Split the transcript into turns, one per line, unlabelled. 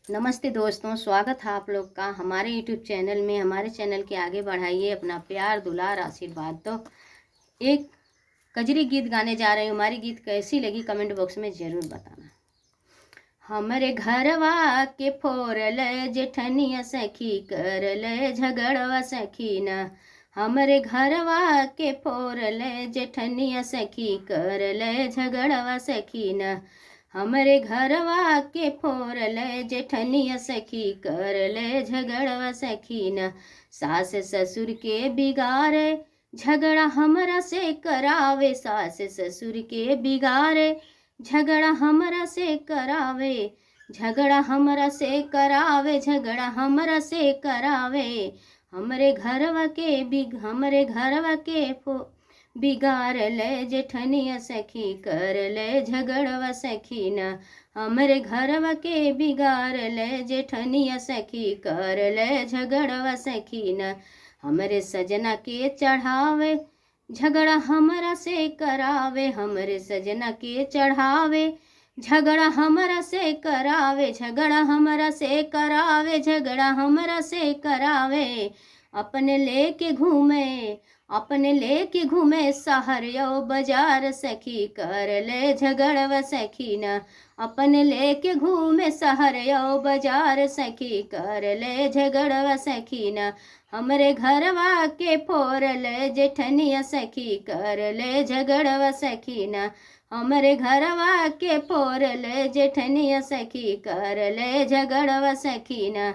नमस्ते दोस्तों, स्वागत है आप लोग का हमारे यूट्यूब चैनल में। हमारे चैनल के आगे बढ़ाइए अपना प्यार, दुलार, आशीर्वाद। तो एक कजरी गीत गाने जा रही हूँ। हमारी गीत कैसी लगी कमेंट बॉक्स में ज़रूर बताना। हमरे घरवा के फोरल जेठनिया सखी करल झगड़वा सखी न। हमरे घरवा के फोरल जेठनिया सखी करल झगड़वा सखी न। हमरे घरवा के फोरल जेठनिया सखी करल झगड़वा सखी न। सास ससुर के बिगाड़े झगड़ा हमरा से करावे। सास ससुर के बिगाड़े झगड़ा हमरा से करावे। झगड़ा हमरा से करावे। झगड़ा हमरा से करावे। हमरे घरवा के बिगाड़ल जेठनिया सखी करल झगड़वा सखी न। हमरे घरवा के बिगाड़ल जेठनिया सखी करल झगड़वा सखी न। हमरे सजना के चढ़ावे झगड़ा हमरा से करावे। हमरे सजना के चढ़ावे झगड़ा हमरा से करावे। झगड़ा हमरा से करावे। झगड़ा हमरा से करावे। अपने लेके घूमे शहर यो बाजार सखी करल झगड़वा सखी न। अपने लेके घूमे शहर यो बाजार सखी करल झगड़वा सखी न। हमरे घरवा के फोरल जेठनिया सखी करल झगड़वा सखी न। हमरे घरवा के फोरल जेठनिया सखी करल झगड़वा सखी न।